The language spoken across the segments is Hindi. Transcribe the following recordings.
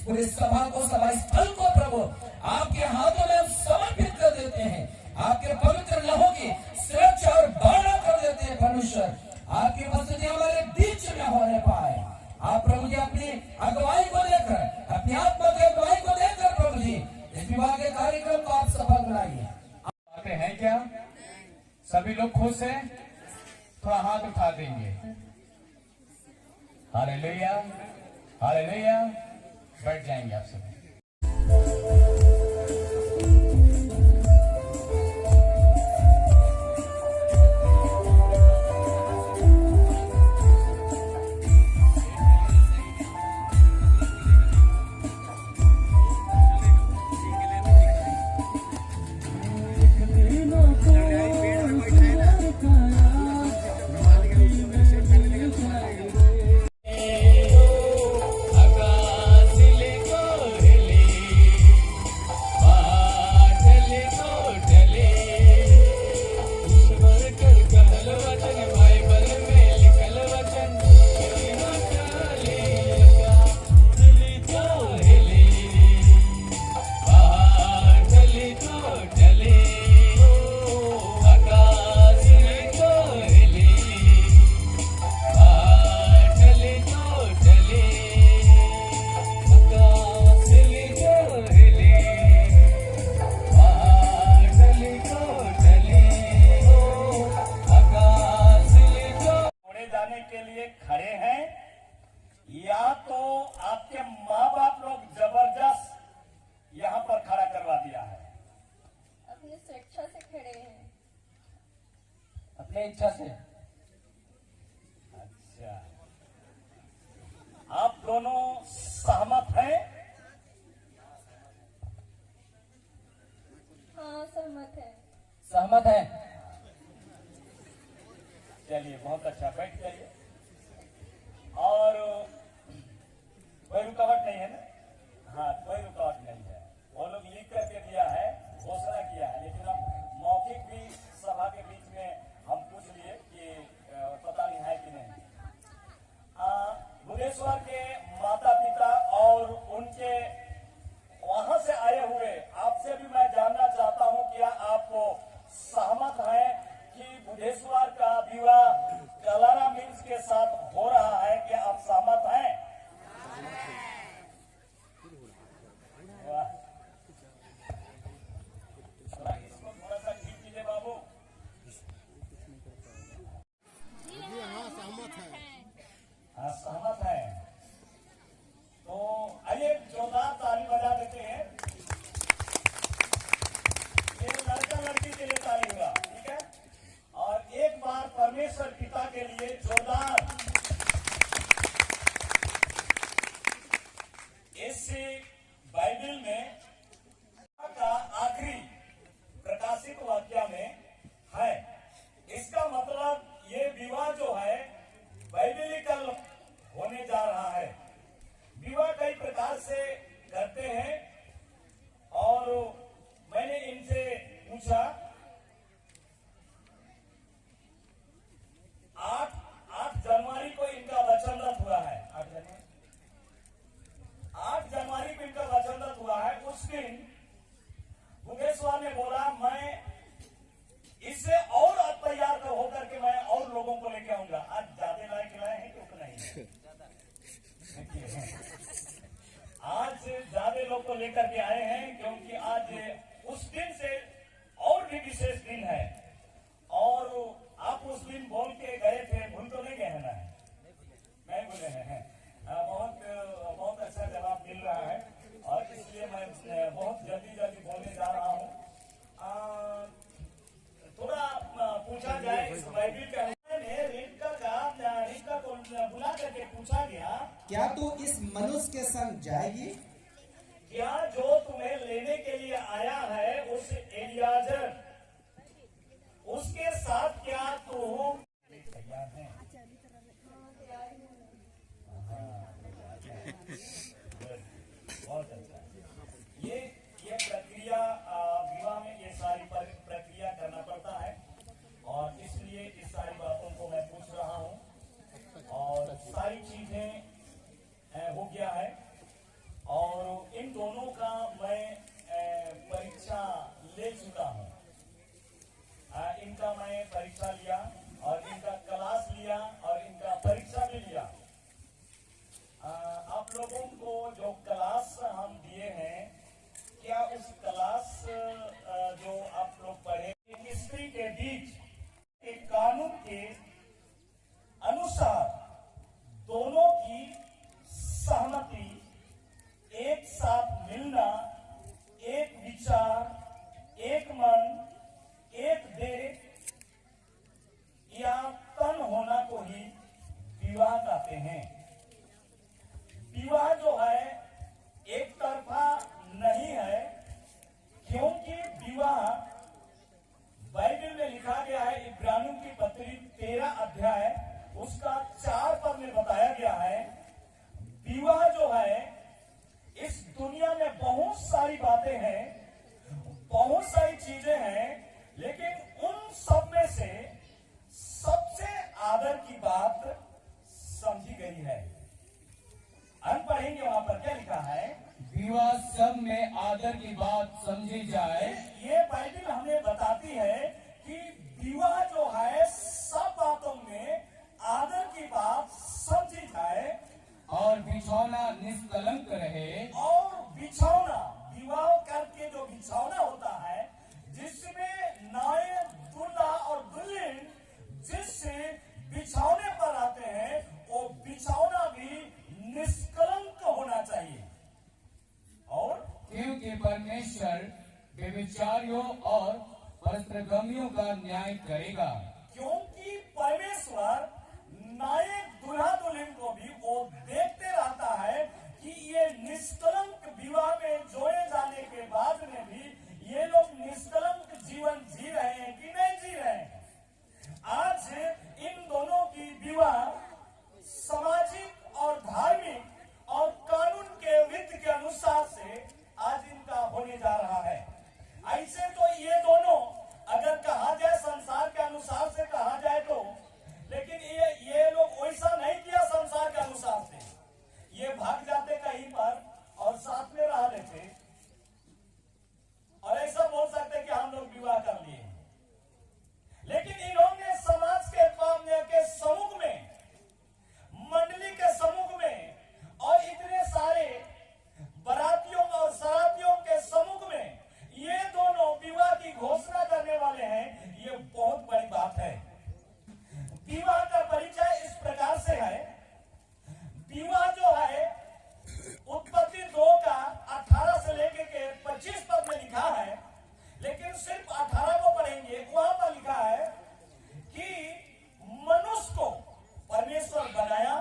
पूरी सभा को, सभा स्थल को प्रभु आपके हाथों में समर्पित कर देते हैं। आपके पवित्र लहू की सुरक्षा और बाड़ा कर देते हैं। परमेश्वर आपकी उपस्थिति हमारे बीच में होने पाए। आप प्रभु जी अपनी अगुवाई को देकर, अपनी आत्मा की अगुवाई को देकर प्रभु जी इस विवाह के कार्यक्रम को आप सफल बनाइए। आते हैं क्या? सभी लोग खुश हैं? थोड़ा हाथ उठा देंगे। Hallelujah, hallelujah. बैठ जाएंगे आप सभी। इच्छा से। अच्छा, आप दोनों सहमत हैं? हाँ, सहमत है। सहमत है। चलिए, बहुत अच्छा, बैठ जाइए। और कोई रुकावट नहीं है ना? हाँ, कोई रुकावट नहीं है। वो लोग लिख करके दिया है, घोषणा किया है, लेकिन हम मौखिक भी सभा के बीच में हम पूछ लिए कि पता नहीं है कि नहीं। बुधेश्वर के माता पिता और उनके वहां से आए हुए आपसे भी मैं जानना चाहता हूं, क्या आप सहमत हैं कि बुधेश्वर का विवाह कलारा मिल्स के साथ हो रहा है? क्या आप सहमत हैं? इसको थोड़ा सा खींच लीजिए बाबू। हाँ, सहमत है। तो आइए जोरदार ताली बजा देते हैं। ये लड़का लड़की के लिए ताली हुआ, ठीक है? और एक बार परमेश्वर पिता के लिए जोरदार। इस बाइबल में का आखिरी प्रकाशित वाक्य में है। इसका मतलब ये विवाह जो है बाइबलिकल होने जा रहा है। विवाह कई प्रकार से करते हैं और मैंने इनसे पूछा, 8 जनवरी को इनका वचनरत हुआ है। 8 जनवरी को इनका वचनरत हुआ है। उस दिन बुधेश्वर ने बोला, मैं इससे और तैयार होकर के मैं और लोगों को लेके आऊंगा। आज ज्यादा लाए हैं कि उतना ही? आज ज्यादा लोग को लेकर के आए हैं, क्योंकि आज उस दिन से और भी विशेष दिन है। और आप उस दिन बोल के गए थे, भूल तो नहीं गए हैं ना? नहीं भूले हैं। बहुत अच्छा जवाब मिल रहा है और इसलिए मैं बहुत जल्दी बोलने जा रहा हूँ। थोड़ा पूछा जाए, इस बाइबल के रिबका को बुला करके पूछा गया, क्या तू इस मनुष्य के संग जाएगी? क्या जो तुम्हें लेने के लिए आया है उस एलियाजर, उसके साथ क्या तू तैयार है? बहुत अच्छा। ये प्रक्रिया विवाह में ये सारी प्रक्रिया करना पड़ता है और इसलिए इस सारी बातों को मैं पूछ रहा हूँ और सारी चीजें हो गया है। और विवाह कहते हैं। विवाह जो है एक तरफा नहीं है, क्योंकि विवाह बाइबल में लिखा गया है। इब्रानियों की पत्री 13 अध्याय उसका 4 पद में बताया गया है, विवाह जो है इस दुनिया में बहुत सारी बातें हैं, बहुत सारी चीजें हैं, लेकिन उन सब में से सबसे आदर की बात समझी गई है। हम पढ़ेंगे वहां पर क्या लिखा है, विवाह सब में आदर की बात समझी जाए। ये बाइबल हमें बताती है कि विवाह जो है सब बातों में आदर की बात समझी जाए और बिछौना निष्कलंक रहे। और बिछौना, विवाह करके जो बिछौना होता है जिसमें नए दूल्हा और दुल्हन जिस बिछौने पर आते हैं वो बिछौना भी निष्कलंक होना चाहिए। और क्योंकि परमेश्वर व्यभिचारियों और परस्त्रगामियों का न्याय करेगा। क्योंकि परमेश्वर नए दूल्हा दुल्हन को भी वो देखते रहता है कि ये निष्कलंक विवाह में जोड़े जाने के बाद में भी ये लोग निष्कलंक जीवन जी रहे हैं कि नहीं जी रहे हैं। आज इन दोनों की विवाह सामाजिक और धार्मिक और कानून के विधि के अनुसार से आज इनका होने जा रहा है। ऐसे तो ये दोनों अगर कहा जाए संसार के अनुसार से कहा जाए तो, लेकिन ये लोग वैसा नहीं किया संसार के अनुसार से। ये भाग जाते कहीं पर और साथ में रह लेते और ऐसा बोल सकते कि हम लोग विवाह कर लिए, लेकिन इन्होंने समाज के सम्मुख में, मंडली के सम्मुख में और इतने सारे बरातियों और सरातियों के सम्मुख में ये दोनों विवाह की घोषणा करने वाले हैं। ये बहुत बड़ी बात है। विवाह का परिचय इस प्रकार से है, विवाह जो है उत्पत्ति 2 का 18 से लेकर के 25 पद में लिखा है, लेकिन सिर्फ 18 को पढ़ेंगे। वहां पर लिखा है कि मनुष्य को परमेश्वर बनाया,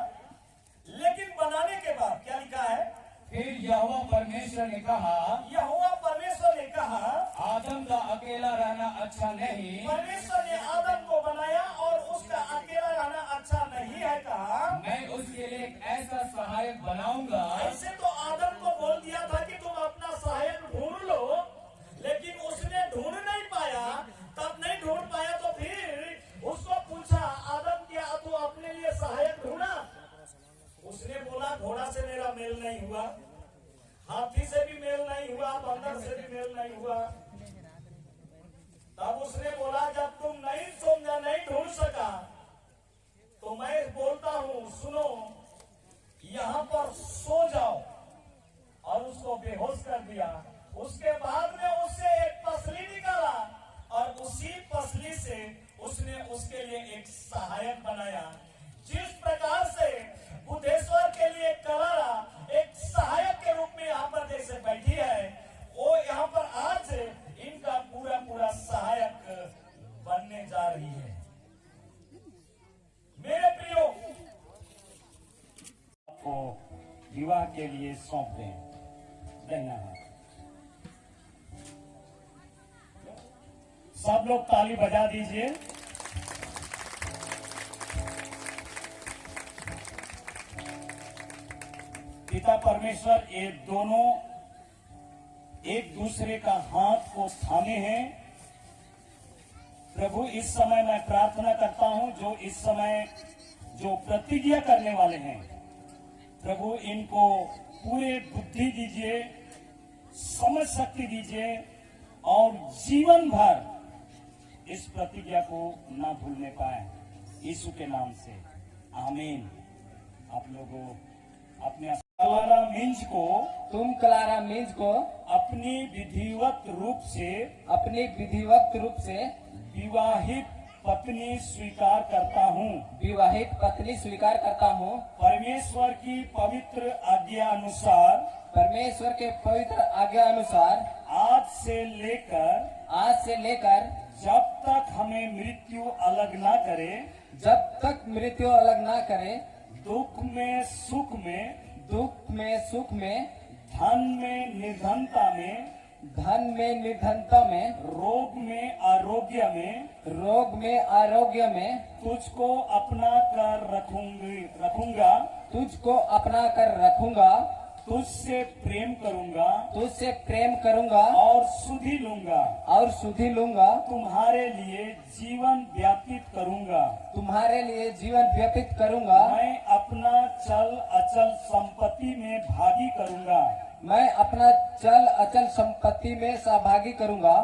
लेकिन बनाने के बाद क्या लिखा है, फिर यहोवा परमेश्वर ने कहा, यहोवा परमेश्वर ने कहा, आदम का अकेला रहना अच्छा नहीं। परमेश्वर ने आदम को बनाया और उसका अकेला रहना अच्छा नहीं है कहा, मैं उसके लिए एक ऐसा सहायक बनाऊंगा। ऐसे तो आदम को बोल दिया था कि तुम अपना सहायक ढूंढ लो, लेकिन उसने ढूंढ नहीं पाया। तब नहीं ढूंढ पाया तो फिर उसको पूछा, आदम क्या तू अपने लिए सहायक ढूंढा? उसने बोला घोड़ा से मेरा मेल नहीं हुआ, हाथी से भी मेल नहीं हुआ, बंदर से भी मेल नहीं हुआ। तब उसने बोला जब तुम नहीं समझा, नहीं ढूंढ सका, तो मैं बोलता हूं सुनो, यहां पर सो जाओ। और उसको बेहोश कर दिया। उसके बाद में उससे एक पसली निकाला और उसी पसली से उसने उसके लिए एक सहायक बनाया। जिस प्रकार से बुद्धेश्वर के लिए कलारा एक सहायक के रूप में यहाँ पर जैसे बैठी है, वो यहाँ पर आज इनका पूरा पूरा सहायक बनने जा रही है। मेरे प्रियो, आपको विवाह के लिए सौंप दें। धन्यवाद। सब लोग ताली बजा दीजिए। पिता परमेश्वर ये दोनों एक दूसरे का हाथ को थामे हैं। प्रभु इस समय मैं प्रार्थना करता हूं जो इस समय जो प्रतिज्ञा करने वाले हैं, प्रभु इनको पूरे बुद्धि दीजिए, समझ शक्ति दीजिए और जीवन भर इस प्रतिज्ञा को ना भूलने पाए, यीशु के नाम से आमीन। आप लोगों अपने क्लारा मिंज को, तुम क्लारा मिंज को अपनी विधिवत रूप से विवाहित पत्नी स्वीकार करता हूँ। विवाहित पत्नी स्वीकार करता हूँ। परमेश्वर की पवित्र आज्ञा अनुसार, परमेश्वर के पवित्र आज्ञा अनुसार आज से लेकर जब तक हमें मृत्यु अलग ना करे, जब तक मृत्यु अलग ना करे, दुख में सुख में, दुख में सुख में, धन में निर्धनता में, धन में निर्धनता में, रोग में आरोग्य में, रोग में आरोग्य में, तुझको अपना कर रखूंगा, तुझको अपना कर रखूंगा, तुझसे प्रेम करूंगा तुझसे प्रेम करूंगा और सुधि लूंगा, और सुधि लूंगा, तुम्हारे लिए जीवन व्यतीत करूंगा। तुम्हारे लिए जीवन व्यतीत करूंगा। मैं अपना चल अचल संपत्ति में भागी करूंगा। मैं अपना चल अचल संपत्ति में सहभागी करूंगा।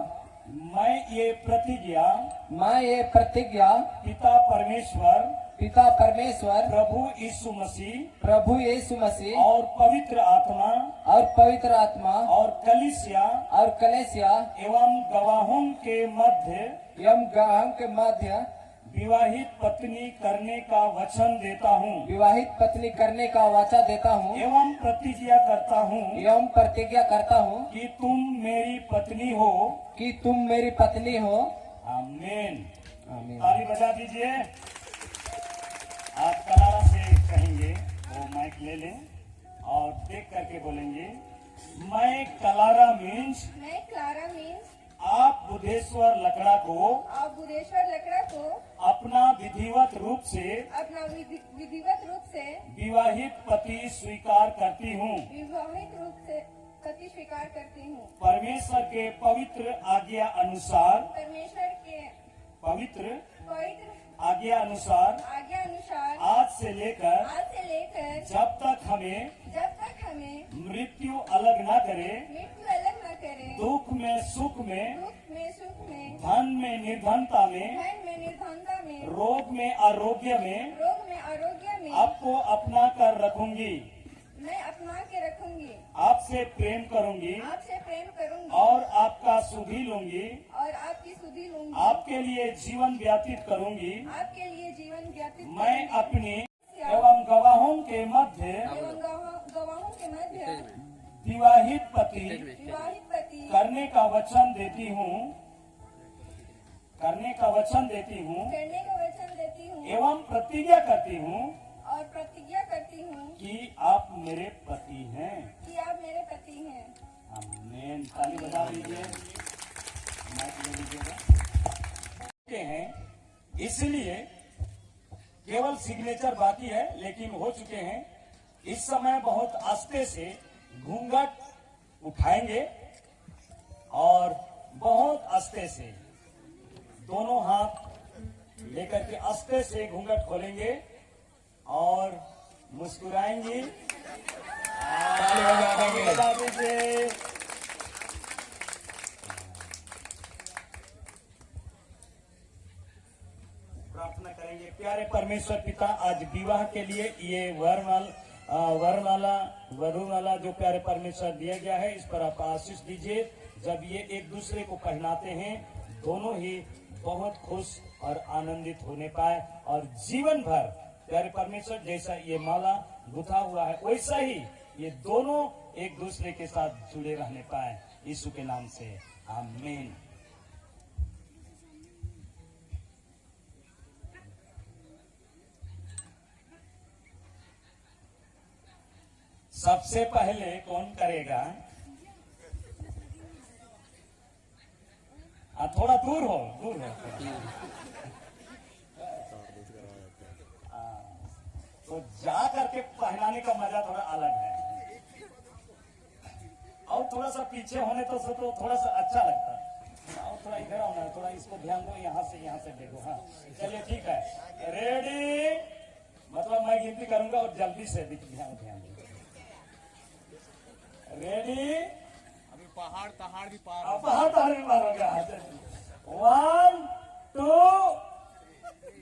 मैं ये प्रतिज्ञा मैं ये प्रतिज्ञा पिता परमेश्वर, पिता परमेश्वर, प्रभु यीशु मसीह प्रभु यीशु मसीह और पवित्र आत्मा और पवित्र आत्मा और कलीसिया और कलेसिया एवं गवाहों के मध्य एवं गवाहों के मध्य विवाहित पत्नी करने का वचन देता हूँ विवाहित पत्नी करने का वाचा देता हूँ एवं प्रतिज्ञा करता हूँ एवं प्रतिज्ञा करता हूँ कि तुम मेरी पत्नी हो। कि तुम मेरी पत्नी हो। आमीन। आमीन। ताली बजा दीजिए। आप कलारा से कहेंगे, वो माइक ले लें और देख करके बोलेंगे, मैं कलारा मीन्स, मैं क्लारा मीन्स आप बुद्धेश्वर लकड़ा को आप बुधेश्वर लकड़ा को अपना विधिवत रूप से अपना विधिवत रूप से विवाहित पति स्वीकार करती हूँ। विवाहित रूप से पति स्वीकार करती हूँ। परमेश्वर के पवित्र आज्ञा अनुसार, परमेश्वर के पवित्र पवित्र आज्ञा अनुसार आज्ञा अनुसार आज से लेकर जब तक हमें मृत्यु अलग न करे, मृत्यु अलग न करे, दुख में सुख में, सुख में, धन में निर्धनता में, धन में निर्धनता में, रोग में आरोग्य में, रोग में आरोग्य में आपको अपना कर रखूंगी। मैं अपना के रखूंगी। आपसे प्रेम करूंगी आपसे प्रेम करूंगी और आपका सुधि लूंगी। और आपकी सुधि लूंगी। आपके लिए जीवन व्यतीत करूंगी। आपके लिए जीवन व्यतीत मैं करूंगी। अपनी एवं गवाहों के मध्य एवं गवाहों के मध्य विवाहित पति विवाहित पति करने का वचन देती हूँ, करने का वचन देती हूँ करने का वचन देती हूँ एवं प्रतिज्ञा करती हूँ और प्रतिज्ञा करती हूँ कि आप मेरे पति हैं। कि आप मेरे पति हैं। आमीन। ताली बजा दीजिए। माइक ले लीजिएगा। हैं, इसलिए केवल सिग्नेचर बाकी है, लेकिन हो चुके हैं। इस समय बहुत आस्ते से घूंघट उठाएंगे और बहुत आस्ते से दोनों हाथ लेकर के आस्ते से घूंघट खोलेंगे और मुस्कुराएंगी। बजा दीजिए। प्रार्थना करेंगे। प्यारे परमेश्वर पिता, आज विवाह के लिए ये वरमाला वधुमाला जो प्यारे परमेश्वर दिया गया है, इस पर आप आशीष दीजिए। जब ये एक दूसरे को पहनाते हैं, दोनों ही बहुत खुश और आनंदित होने पाए और जीवन भर प्यारे परमेश्वर जैसा ये माला गुथा हुआ है, वैसा ही ये दोनों एक दूसरे के साथ जुड़े रहने पाए। यीशु के नाम से आमीन। सबसे पहले कौन करेगा? थोड़ा दूर हो, दूर हो। तो जा करके पहनाने का मजा थोड़ा अलग है, और थोड़ा सा पीछे होने तो थोड़ा सा अच्छा लगता है। और थोड़ा इधर होना है, थोड़ा इसको ध्यान दो, यहाँ से देखो। हाँ चलिए ठीक है। रेडी, मतलब मैं गिनती करूंगा और जल्दी से ध्यान दो। रेडी, अभी पहाड़ भी पार हो गया। 1 2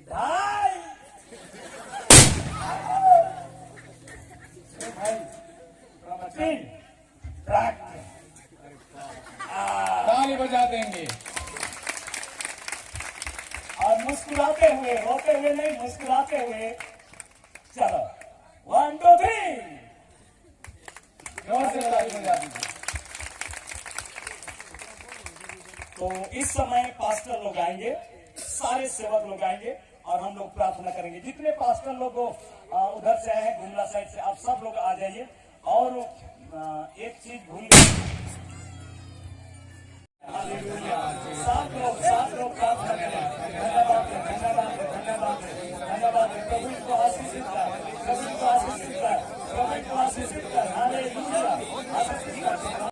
ढाई। तीन ताली बजा देंगे। और मुस्कुराते हुए, रोते हुए नहीं, मुस्कुराते हुए। चलो 1 2 3। जोर से ताली बजा दीजिए। तो इस समय पास्टर लोग आएंगे, सारे सेवक लोग आएंगे और हम लोग प्रार्थना करेंगे। जितने पास्टर लोग उधर से आए हैं गुमला साइड से, आप सब लोग आ जाइए। और एक चीज भूल गए, सात लोग काम कर रहे हैं। धन्यवाद धन्यवाद धन्यवाद धन्यवाद। प्रभु को आशीषित कर, प्रभु को आशीषित कर, प्रभु को आशीषित कर। हालेलुया, आशीषित कर।